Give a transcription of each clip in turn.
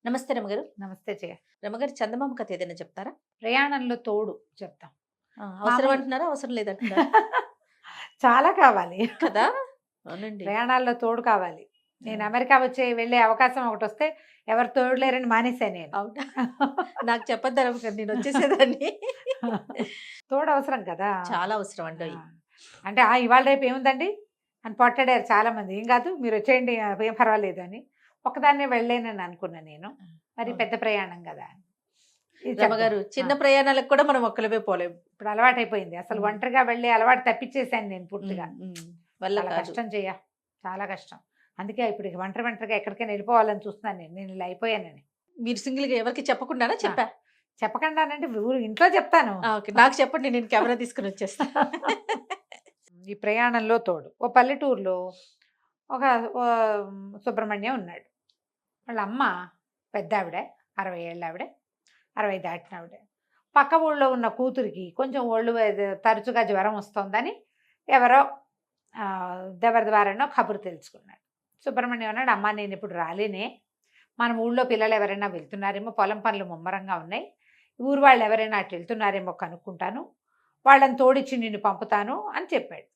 నమస్తే రమగారు. నమస్తే జయ. రమగారు చందమామ కథ ఏదైనా చెప్తారా? ప్రయాణంలో తోడు చెప్తాం. అవసరం మామూలు అంటున్నారా? అవసరం లేదంటున్నారా? చాలా కావాలి. కదా! అవునండి. ప్రయాణాల్లో తోడు కావాలి. నేను అమెరికా వెళ్ళే అవకాశం ఒకటొస్తే ఎవరు తోడు లేరని మానేశాను నేను. అవునా? నాకు చెప్పొద్దా రమగారు, నేను వచ్చేసేదాన్ని. తోడు అవసరం కదా! చాలా అవసరం అండోయ్. ఆ! అంటే ఇవాళ రేపు ఏముందండి అని పొట్టడారు చాలామంది. ఏం కాదు మీరు వచ్చేయండి ఏం పర్వాలేదు అని. ఒక్కదాన్నే వెళ్ళలేనని అనుకున్నా నేను. మరి అవును. పెద్ద ప్రయాణం కదా! ఇది చెప్దాం. రమగారు, చిన్న ప్రయాణాలకు కూడా మనం ఒక్కలమే పోలేం. ఇప్పుడు అలవాటైపోయింది. అసలు ఒంటరిగా వెళ్ళే అలవాటు తప్పించేశాను నేను పూర్తిగా. వల్ల చాలా కాదు. కష్టం చెయ్య. చాలా కష్టం. అందుకే ఇప్పుడు ఇక ఒంటరిగా ఎక్కడికైనా వెళ్ళిపోవాలని చూస్తున్నాను నేను ఇలా అయిపోయానని. మీరు సింగిల్‌గా ఎవరికీ చెప్పకుండానా చెప్పా? చెప్పకుండానంటే ఇంట్లో చెప్తాను. ఓకే. నాకు చెప్పండి, నేను కెమెరా తీసుకొని వచ్చేస్తా. ఈ ప్రయాణంలో తోడు. ఓ పల్లెటూరులో ఒక ఓ సుబ్రహ్మణ్యం ఉన్నాడు. వాళ్ళ అమ్మ పెద్దావిడ, 60 ఏళ్ళ ఆవిడ, 60 దాటిన ఆవిడ. పక్క ఊళ్ళో ఉన్న కూతురికి కొంచెం తరచుగా జ్వరం వస్తోందని ఎవరో ఎవరి ద్వారానో కబురు తెలుసుకున్నాడు. సుబ్రహ్మణ్యం అన్నాడు, అమ్మ నేను ఇప్పుడు రాలేనే, మన ఊళ్ళో పిల్లలు ఎవరైనా వెళ్తున్నారేమో, పొలం పనులు ముమ్మరంగా ఉన్నాయి, ఊరు వాళ్ళు ఎవరైనా అటు వెళ్తున్నారేమో కనుక్కుంటాను, వాళ్ళని తోడిచ్చి నిన్ను పంపుతాను అని చెప్పాడు.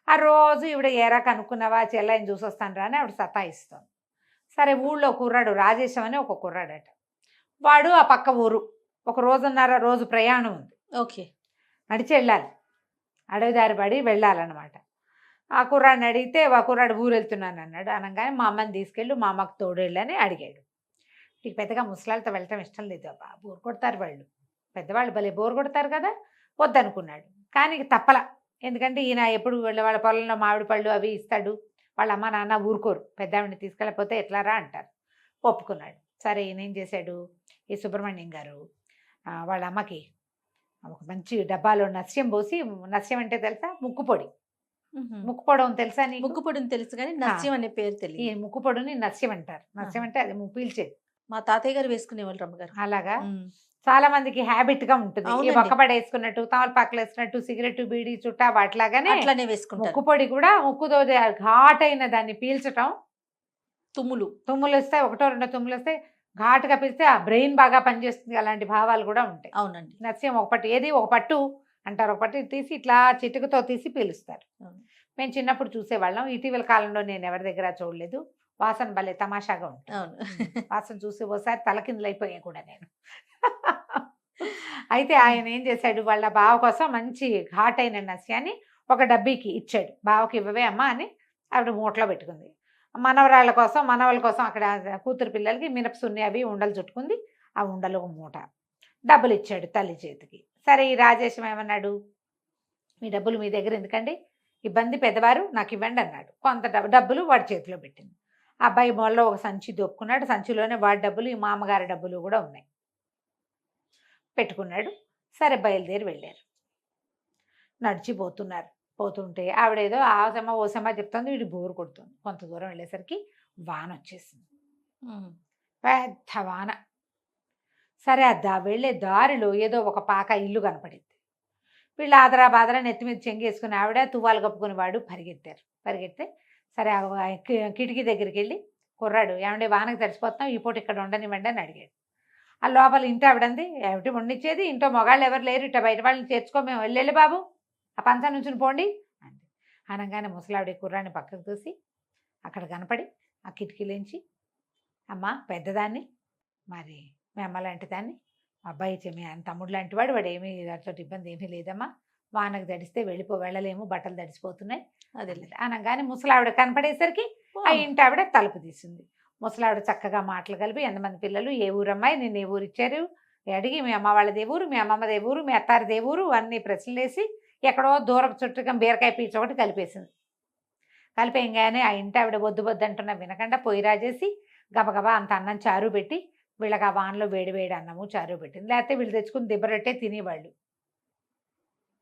ఆ రోజు ఈవిడ ఏరా కనుక్కున్నావా, చెల్లాయిని చూసొస్తాను రా అని ఆవిడ సతాయిస్తుంది. సరే ఊళ్ళో కుర్రాడు రాజేశం అని ఒక కుర్రాడట, వాడు ఆ పక్క ఊరు, ఒక రోజు ప్రయాణం ఉంది. ఓకే. నడిచి వెళ్ళాలి, అడవి దారి పడి వెళ్ళాలన్నమాట. ఆ కుర్రాడిని అడిగితే ఆ కుర్రాడు ఊరు వెళ్తున్నాను అన్నాడు. అనగానే మా అమ్మని తీసుకెళ్ళి మా అమ్మకు తోడు వెళ్ళని అడిగాడు. నీకు పెద్దగా ముసలాళ్ళతో వెళ్ళటం ఇష్టం లేదు అబ్బా, బోరు కొడతారు వాళ్ళు, పెద్దవాళ్ళు భలే బోరు కొడతారు కదా, వద్దనుకున్నాడు. కానీ తప్పల, ఎందుకంటే ఈయన ఎప్పుడు వాళ్ళ పొలంలో మామిడి పళ్ళు అవి ఇస్తాడు, వాళ్ళ అమ్మ నాన్న ఊరుకోరు, పెద్దావిడిని తీసుకెళ్ళకపోతే ఎట్లారా అంటారు. ఒప్పుకున్నాడు. సరే ఈయన ఏం చేశాడు, ఈ సుబ్రహ్మణ్యం గారు వాళ్ళ అమ్మకి ఒక మంచి డబ్బాలో నస్యం పోసి, నస్యం అంటే తెలుసా, ముక్కుపొడి, ముక్కుపొడం తెలుసా నీకు? ముక్కుపొడిని తెలుసు కానీ నస్యం అనే పేరు ఈ తెలియదు. ముక్కుపొడిని నస్యం అంటారు. నస్యం అంటే అది పీల్చేది. మా తాతయ్య గారు వేసుకునేవాళ్ళు రమ్మగారు. అలాగా చాలా మందికి హ్యాబిట్ గా ఉంటుంది. ఈ అవునండి. ఒక్కపడి వేసుకున్నట్టు, తమలపాకులు వేసుకున్నట్టు, సిగరెట్ బీడి చుట్టా వాటిలాగానే అట్లానే వేసుకుంటారు. ముక్కుపొడి కూడా ముక్కుతో ఘాటైన దాన్ని పీల్చటం. తుమ్ములు వస్తాయి, ఒకటో రెండో తుమ్ములు వస్తాయి, ఘాటుగా పీల్స్తే ఆ బ్రెయిన్ బాగా పనిచేస్తుంది. అలాంటి భావాలు కూడా ఉంటాయి. అవునండి. నస్యం ఒక పట్టు అంటారు, ఒక పట్టు తీసి ఇట్లా చిటుకుతో తీసి పీలుస్తారు. మేము చిన్నప్పుడు చూసేవాళ్ళం. ఇటీవల కాలంలో నేను ఎవరి దగ్గర చూడలేదు. వాసన భలే తమాషాగా ఉంటుంది. అవును. వాసన చూసి ఓసారి తలకిందులైపోయా కూడా నేను. అయితే ఆయన ఏం చేశాడు, వాళ్ళ బావ కోసం మంచి ఘాటైన నస్యాన్ని ఒక డబ్బీకి ఇచ్చాడు. బావకి ఇవ్వవే అమ్మా అని ఆవిడ మూటలో పెట్టుకుంది. మనవరాళ్ళ కోసం, మనవాళ్ళ కోసం అక్కడ కూతురు పిల్లలకి మినపసున్ని అవి ఉండలు చుట్టుకుంది. ఆ ఉండలు ఒక మూట డబ్బులు ఇచ్చాడు తల్లి చేతికి. సరే ఈ రాజేశం ఏమన్నాడు, మీ డబ్బులు మీ దగ్గర ఎందుకండి, ఇబ్బంది పెద్దవారు, నాకు ఇవ్వండి అన్నాడు. కొంత డబ్బులు వాడి చేతిలో పెట్టింది. ఆ అబ్బాయి మొల్లో ఒక సంచి దొప్పుకున్నాడు. సంచిలోనే వాడి డబ్బులు, ఈ మామగారి డబ్బులు కూడా ఉన్నాయి, పెట్టుకున్నాడు. సరే బయలుదేరి వెళ్ళారు. నడిచిపోతున్నారు. పోతుంటే ఆవిడేదో ఆసమ్మ ఓసమ్మ చెప్తుంది, వీడి బోరు కొడుతుంది. కొంత దూరం వెళ్ళేసరికి వాన వచ్చేసింది, పెద్ద వాన. సరే వెళ్ళే దారిలో ఏదో ఒక పాక ఇల్లు కనపడింది. వీళ్ళు ఆదరా బాదరా నెత్తి మీద చెంగేసుకుని ఆవిడ తువ్వాలు కప్పుకుని వాడు పరిగెడితే సరే కిటికీ దగ్గరికి వెళ్ళి, కుర్రాడు ఏమంటే వానకు తడిసిపోతున్నాం, ఈ పూట ఇక్కడ ఉండనివ్వండి అని అడిగాడు. ఆ లోపల ఇంటి ఆవిడంది, ఏమిటి వండిచ్చేది, ఇంట్లో మొగాళ్ళు ఎవరు లేరు, ఇట్లా బయట వాళ్ళని చేర్చుకో, మేము వెళ్ళి బాబు ఆ పంచ నుంచి పోండి అంది. అనగానే ముసలావిడ కుర్రాన్ని పక్కకు చూసి అక్కడ కనపడి ఆ కిటికీలోంచి, అమ్మ పెద్దదాన్ని, మరి మీ అమ్మ లాంటి దాన్ని, అబ్బాయి మీ తమ్ముడు లాంటి వాడు ఏమీ దాంట్లో ఇబ్బంది ఏమీ లేదమ్మా, వానకు తడిస్తే వెళ్ళలేము, బట్టలు తడిసిపోతున్నాయి అదే లేదు అనగానే ముసలావిడ కనపడేసరికి ఆ ఇంటి ఆవిడ తలుపు తీసింది. ముసలావిడ చక్కగా మాటలు కలిపి, ఎంతమంది పిల్లలు, ఏ ఊరమ్మాయి, నిన్ను ఏ ఊరు ఇచ్చారు అడిగి, మీ అమ్మ వాళ్ళది ఊరు, మీ అమ్మమ్మది ఊరు, మీ అత్తారిది ఊరు అన్నీ ప్రశ్నలు వేసి ఎక్కడో దూరపు చుట్టుగా బీరకాయ పీచ ఒకటి కలిపేసింది. కలిపేయంగానే ఆ ఇంటి ఆవిడ బొద్దు అంటున్నా వినకుండా పొయ్యి రాజేసి గబగబా అంత అన్నం చారు పెట్టి, వీళ్ళకి ఆ వానలో వేడి అన్నము చారు పెట్టింది. లేకపోతే వీళ్ళు తెచ్చుకుని దిబ్బరొట్టే తినేవాళ్ళు.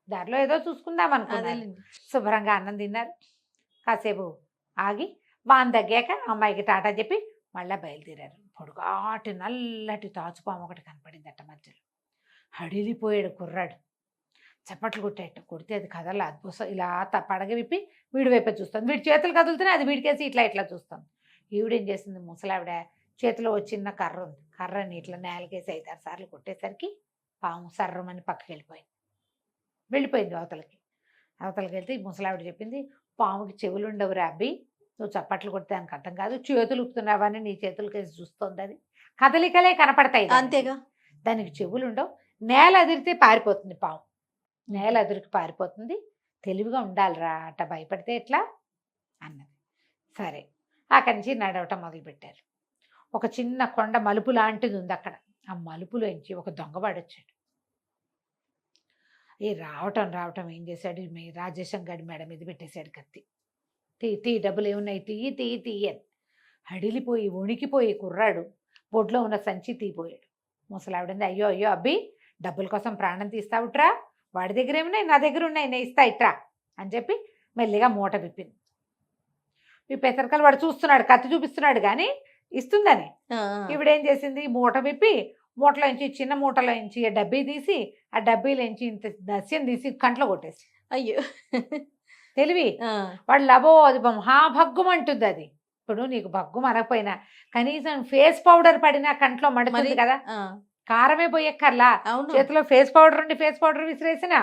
దారిలో ఏదో చూసుకుందాం అనుకున్నారు. శుభ్రంగా అన్నం తిన్నారు. కాసేపు ఆగి వాన తగ్గాక అమ్మాయికి టాటా చెప్పి మళ్ళీ బయలుదేరారు. పొడుగాటి నల్లటి తాచుపాము ఒకటి కనపడిందట మధ్యలో. హడిలిపోయాడు కుర్రాడు, చప్పట్లు కొడితే అది కదల అద్భుతం ఇలా పడగ విప్పి వీడి వైపే చూస్తుంది. వీడి చేతులు కదులుతున్నాయి, అది వీడికేసి ఇట్లా చూస్తుంది. ఈవిడేం చేసింది, ముసలావిడ చేతిలో చిన్న కర్ర ఉంది, కర్రని ఇట్లా నేలకేసి 5-6 సార్లు కొట్టేసరికి పాము సర్రమని పక్కకి వెళ్ళిపోయింది అవతలకి. అవతలకి వెళ్తే ఈ ముసలావిడ చెప్పింది, పాముకి చెవులు ఉండవురా అబ్బి, నువ్వు చప్పట్లు కొడితే దానికి అర్థం కాదు, చేతులు ఊపుతున్నావని నీ చేతులకేసి చూస్తుంది అది, కదలికలే కనపడతాయి దానికి. అంతేగా. దానికి చెవులు ఉండవు, నేల అదిరితే పారిపోతుంది పాము, నేల అదిరికి పారిపోతుంది, తెలివిగా ఉండాలిరా, అట్ట భయపడితే ఎట్లా అన్నది. సరే అక్కడి నుంచి నడవటం మొదలుపెట్టారు. ఒక చిన్న కొండ మలుపు లాంటిది ఉంది అక్కడ. ఆ మలుపులోంచి ఒక దొంగవాడు వచ్చాడు. ఈ రావటం ఏం చేశాడు, రాజేశం గడి మేడ మీద పెట్టేశాడు కత్తి. తీ డబ్బులు ఏమున్నాయి, తీయి అని హడిలిపోయి వణికిపోయి కుర్రాడు బొడ్లో ఉన్న సంచి తీపోయాడు. ముసలావిడంది, అయ్యో అబ్బి, డబ్బుల కోసం ప్రాణం తీస్తావుట్రా, వాడి దగ్గర ఏమున్నాయి, నా దగ్గర ఉన్నాయి, నేను ఇస్తా ఇట్రా అని చెప్పి మెల్లిగా మూట విప్పింది. విప్పేసరికల్ వాడు చూస్తున్నాడు, కత్తి చూపిస్తున్నాడు కానీ ఇస్తుందని. ఈవిడేం చేసింది, మూట విప్పి మూటలోంచి, చిన్న మూటలోంచి ఆ డబ్బీ తీసి, ఆ డబ్బీలోంచి ఇంత దస్యం తీసి కంట్లో కొట్టేసి. అయ్యో తెలివి. వాడు లబో అది మహాభగ్గుమంటుంది అది. ఇప్పుడు నీకు భగ్గుం అనకపోయినా కనీసం ఫేస్ పౌడర్ పడినా కంట్లో మడుతుంది కదా, కారమే పోయక్కర్లా, చేతిలో ఫేస్ పౌడర్ ఉండి ఫేస్ పౌడర్ విసిరేసిన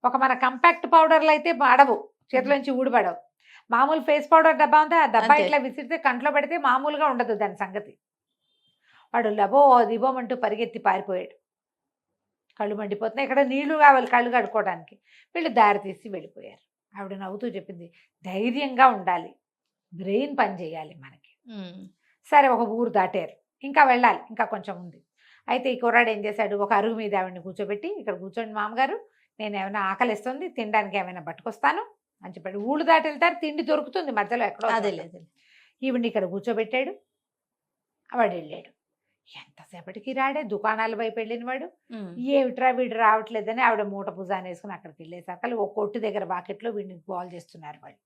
ఒక మన కంపాక్ట్ పౌడర్లు అయితే అడవు, చేతిలోంచి ఊడిపడవు. మామూలు ఫేస్ పౌడర్ డబ్బా ఉందా, ఆ డబ్బా ఇట్లా విసిరితే కంట్లో పడితే మామూలుగా ఉండదు దాని సంగతి. వాడు లబో దిబోమంటూ పరిగెత్తి పారిపోయాడు. కళ్ళు మండిపోతున్నాయి, ఇక్కడ నీళ్లు కావాలి కళ్ళు కడుక్కోవడానికి. వీళ్ళు దారి తీసి వెళ్ళిపోయారు. ఆవిడ నవ్వుతూ చెప్పింది, ధైర్యంగా ఉండాలి, బ్రెయిన్ పని చేయాలి మనకి. సరే ఒక ఊరు దాటారు, ఇంకా వెళ్ళాలి, ఇంకా కొంచెం ఉంది. అయితే ఈ కుర్రాడు ఏం చేశాడు, ఒక అరుగు మీద ఆవిడని కూర్చోబెట్టి, ఇక్కడ కూర్చోండి మామగారు, నేను ఏమైనా ఆకలిస్తుంది, తినడానికి ఏమైనా పట్టుకొస్తాను అని చెప్పాడు. ఊళ్ళు దాటి వెళ్తారు, తిండి దొరుకుతుంది మధ్యలో ఎక్కడో. అదే లేదు. ఈవిడ్ని ఇక్కడ కూర్చోబెట్టాడు, వాడు వెళ్ళాడు. ఎంతసేపటికి రాడే, దుకాణాల వైపు వెళ్ళిన వాడు. ఏమిట్రా వీడు రావట్లేదని ఆవిడ మూట భుజాన్ని వేసుకుని అక్కడికి వెళ్ళేసరికి ఒక కొట్టు దగ్గర బాకెట్లో వీడిని గోల చేస్తున్నారు వాళ్ళు.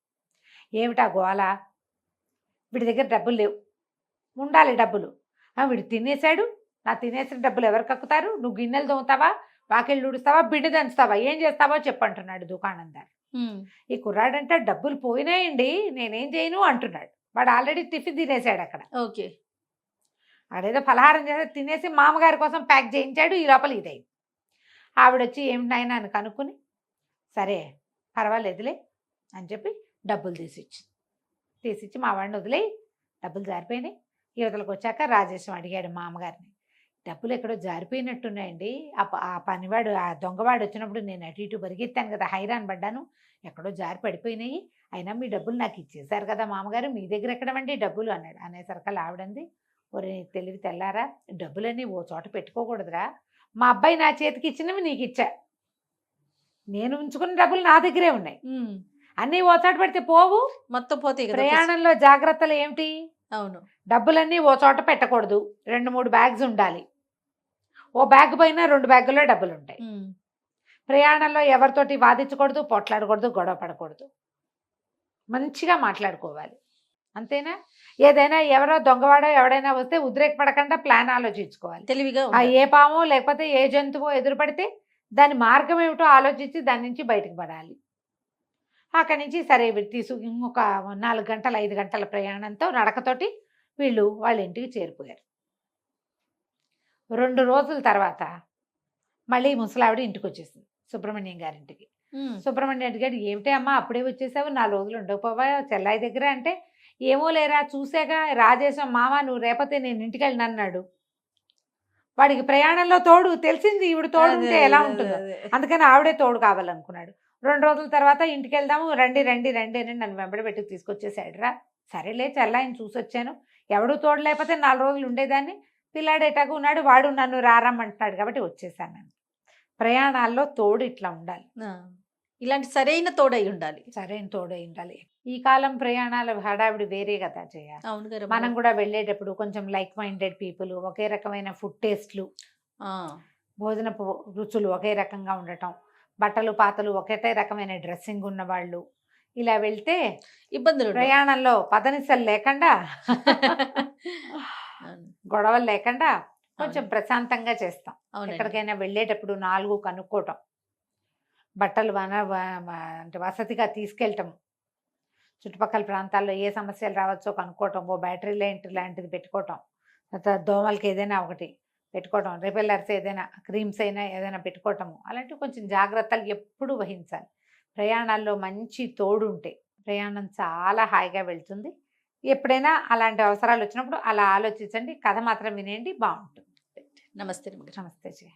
ఏమిటా గోల, వీడి దగ్గర డబ్బులు లేవు, ఉండాలి డబ్బులు, వీడు తినేశాడు, నా తినేసిన డబ్బులు ఎవరు కక్కుతారు, నువ్వు గిన్నెలు దొంగతావా, వాకిళ్ళు ఊడుస్తావా, బిడ్డ దంచుతావా, ఏం చేస్తావో చెప్పంటున్నాడు దుకాణందారు. ఈ కుర్రాడంటే డబ్బులు పోయినాయండి, నేనేం చేయను అంటున్నాడు. వాడు ఆల్రెడీ టిఫిన్ తినేశాడు అక్కడ. ఓకే, ఆడేదో ఫలహారం చేసి తినేసి మామగారి కోసం ప్యాక్ చేయించాడు. ఈ లోపల ఇదైంది. ఆవిడొచ్చి ఏమిటి నాయనా అని కనుక్కొని, సరే పర్వాలేదులే అని చెప్పి డబ్బులు తీసిచ్చి మా వాడిని వదిలేయి, డబ్బులు జారిపోయినాయి. యువతలకు వచ్చాక రాజేశం అడిగాడు మామగారిని, డబ్బులు ఎక్కడో జారిపోయినట్టున్నాయండి, ఆ పనివాడు ఆ దొంగవాడు వచ్చినప్పుడు నేను అటు ఇటు పరిగెత్తాను కదా, హైరాన్ పడ్డాను, ఎక్కడో జారి పడిపోయినాయి, అయినా మీ డబ్బులు నాకు ఇచ్చేశారు కదా మామగారు, మీ దగ్గర ఎక్కడమండి డబ్బులు అన్నాడు. అనేసరికి ఆవిడంది, ఒరే తెలివి తెల్లారా, డబ్బులన్నీ ఓ చోట పెట్టుకోకూడదురా, మా అబ్బాయి నా చేతికి ఇచ్చినవి నీకు ఇచ్చా, నేను ఉంచుకున్న డబ్బులు నా దగ్గరే ఉన్నాయి, అన్నీ ఓ చోట పెడితే పోవు, మొత్తం పోతే. ప్రయాణంలో జాగ్రత్తలు ఏమిటి, అవును, డబ్బులన్నీ ఓ చోట పెట్టకూడదు, 2-3 బ్యాగ్స్ ఉండాలి, ఓ బ్యాగ్ పైన 2 బ్యాగుల్లో డబ్బులు ఉంటాయి. ప్రయాణంలో ఎవరితోటి వాదించకూడదు, పొట్లాడకూడదు, గొడవ పడకూడదు, మంచిగా మాట్లాడుకోవాలి, అంతేనా. ఏదైనా ఎవరో దొంగవాడో ఎవడైనా వస్తే ఉద్రేకపడకుండా ప్లాన్ ఆలోచించుకోవాలి, తెలివిగా. ఏ పామో లేకపోతే ఏ జంతువో ఎదురుపడితే దాని మార్గం ఏమిటో ఆలోచించి దాని నుంచి బయటకు పడాలి. అక్కడి నుంచి సరే ఇంకొక 4 గంటల 5 గంటల ప్రయాణంతో నడకతోటి వీళ్ళు వాళ్ళ ఇంటికి చేరిపోయారు. 2 రోజుల తర్వాత మళ్ళీ ముసలావిడ ఇంటికి వచ్చేసింది, సుబ్రహ్మణ్యం గారింటికి. సుబ్రహ్మణ్యం గారు, ఏమిటే అమ్మా అప్పుడే వచ్చేసావు, 4 రోజులు ఉండకపోవా చెల్లాయి దగ్గర అంటే, ఏమో లేరా చూసాక రాజేశం మామ నువ్వు రేపతే నేను ఇంటికి వెళ్ళిన అన్నాడు. వాడికి ప్రయాణంలో తోడు తెలిసింది, ఈవిడ తోడు ఉంటే ఎలా ఉంటుందో, అందుకని ఆవిడే తోడు కావాలనుకున్నాడు. 2 రోజుల తర్వాత ఇంటికి వెళ్దాము, రండి రండి రండి అని నన్ను వెంబడి పెట్టి తీసుకొచ్చేసాడురా. సరేలే చెల్లాయిని చూసొచ్చాను, ఎవడు తోడు లేకపోతే 4 రోజులు ఉండేదాన్ని, పిల్లాడు ఎటాగా ఉన్నాడు, వాడు నన్ను రారమ్మంటున్నాడు కాబట్టి వచ్చేసాను. ప్రయాణాల్లో తోడు ఇట్లా ఉండాలి, ఇలాంటి సరైన తోడై ఉండాలి, సరైన తోడై ఉండాలి. ఈ కాలం ప్రయాణాల హడావిడి వేరే కదా జయ. అవును గారు. మనం కూడా వెళ్ళేటప్పుడు కొంచెం లైక్ మైండెడ్ పీపుల్, ఒకే రకమైన ఫుడ్ టేస్ట్లు, భోజనపు రుచులు ఒకే రకంగా ఉండటం, బట్టలు పాతలు ఒకటే రకమైన డ్రెస్సింగ్ ఉన్న వాళ్ళు, ఇలా వెళ్తే ఇబ్బందులు, ప్రయాణంలో పదనిసలు లేకుండా గొడవలు లేకుండా కొంచెం ప్రశాంతంగా చేస్తాం. ఎక్కడికైనా వెళ్ళేటప్పుడు 4 కనుక్కోవటం, బట్టలు అంటే వసతిగా తీసుకెళ్ళటం, చుట్టుపక్కల ప్రాంతాల్లో ఏ సమస్యలు రావచ్చో కనుక్కోవటం, ఓ బ్యాటరీ లైట్ లాంటిది పెట్టుకోవటం, దోమలకి ఏదైనా ఒకటి పెట్టుకోవటం, రిపెల్లర్స్ ఏదైనా క్రీమ్స్ అయినా ఏదైనా పెట్టుకోవటము, అలాంటివి కొంచెం జాగ్రత్తలు ఎప్పుడు వహించాలి. ప్రయాణాల్లో మంచి తోడు ఉంటే ప్రయాణం చాలా హాయిగా వెళ్తుంది. ఎప్పుడైనా అలాంటి అవసరాలు వచ్చినప్పుడు అలా ఆలోచించండి. కథ మాత్రం వినేయండి, బాగుంటుంది. నమస్తే రమగారు. నమస్తే జయ.